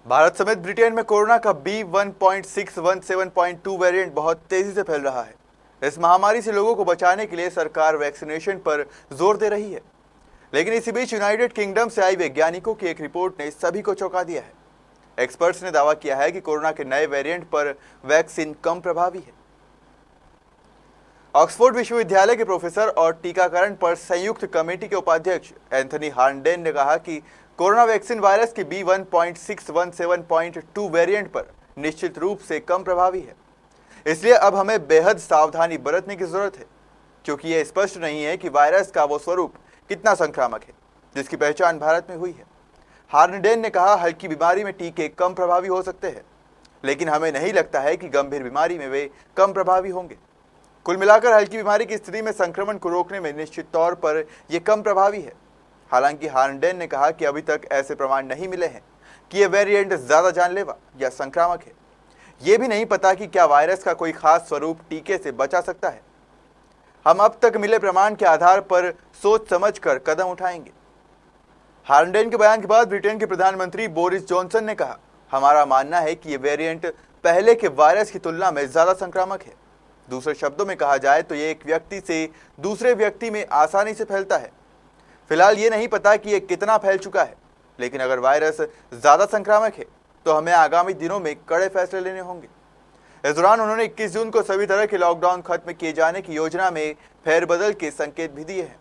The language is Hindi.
भारत समेत ब्रिटेन में कोरोना का B1.617.2 वेरिएंट बहुत तेजी से फैल रहा है। इस महामारी से लोगों को बचाने के लिए सरकार वैक्सीनेशन पर जोर दे रही है। लेकिन इसी बीच यूनाइटेड किंगडम से आई वैज्ञानिकों की एक रिपोर्ट ने सभी को चौंका दिया है। एक्सपर्ट्स ने दावा किया है कि कोरोना के नए वेरिएंट पर वैक्सीन कम प्रभावी है। ऑक्सफोर्ड विश्वविद्यालय के प्रोफेसर और टीकाकरण पर संयुक्त कमेटी के उपाध्यक्ष एंथनी हार्नडेन ने कहा कि कोरोना वैक्सीन वायरस के B1.617.2 वेरिएंट पर निश्चित रूप से कम प्रभावी है। इसलिए अब हमें बेहद सावधानी बरतने की जरूरत है, क्योंकि यह स्पष्ट नहीं है कि वायरस का वो स्वरूप कितना संक्रामक है जिसकी पहचान भारत में हुई है। हार्नडेन ने कहा, हल्की बीमारी में टीके कम प्रभावी हो सकते हैं, लेकिन हमें नहीं लगता है कि गंभीर बीमारी में वे कम प्रभावी होंगे। कुल मिलाकर हल्की बीमारी की स्थिति में संक्रमण को रोकने में निश्चित तौर पर यह कम प्रभावी है। हालांकि हार्नडेन ने कहा कि अभी तक ऐसे प्रमाण नहीं मिले हैं कि यह वेरिएंट ज्यादा जानलेवा या संक्रामक है। यह भी नहीं पता कि क्या वायरस का कोई खास स्वरूप टीके से बचा सकता है। हम अब तक मिले प्रमाण के आधार पर सोच समझकर कदम उठाएंगे। हार्नडेन के बयान के बाद ब्रिटेन के प्रधानमंत्री बोरिस जॉनसन ने कहा, हमारा मानना है कि यह वेरिएंट पहले के वायरस की तुलना में ज्यादा संक्रामक है। दूसरे शब्दों में कहा जाए तो यह एक व्यक्ति से दूसरे व्यक्ति में आसानी से फैलता है। फिलहाल ये नहीं पता कि यह कितना फैल चुका है, लेकिन अगर वायरस ज्यादा संक्रामक है तो हमें आगामी दिनों में कड़े फैसले लेने होंगे। इस दौरान उन्होंने 21 जून को सभी तरह के लॉकडाउन खत्म किए जाने की योजना में फेरबदल के संकेत भी दिए हैं।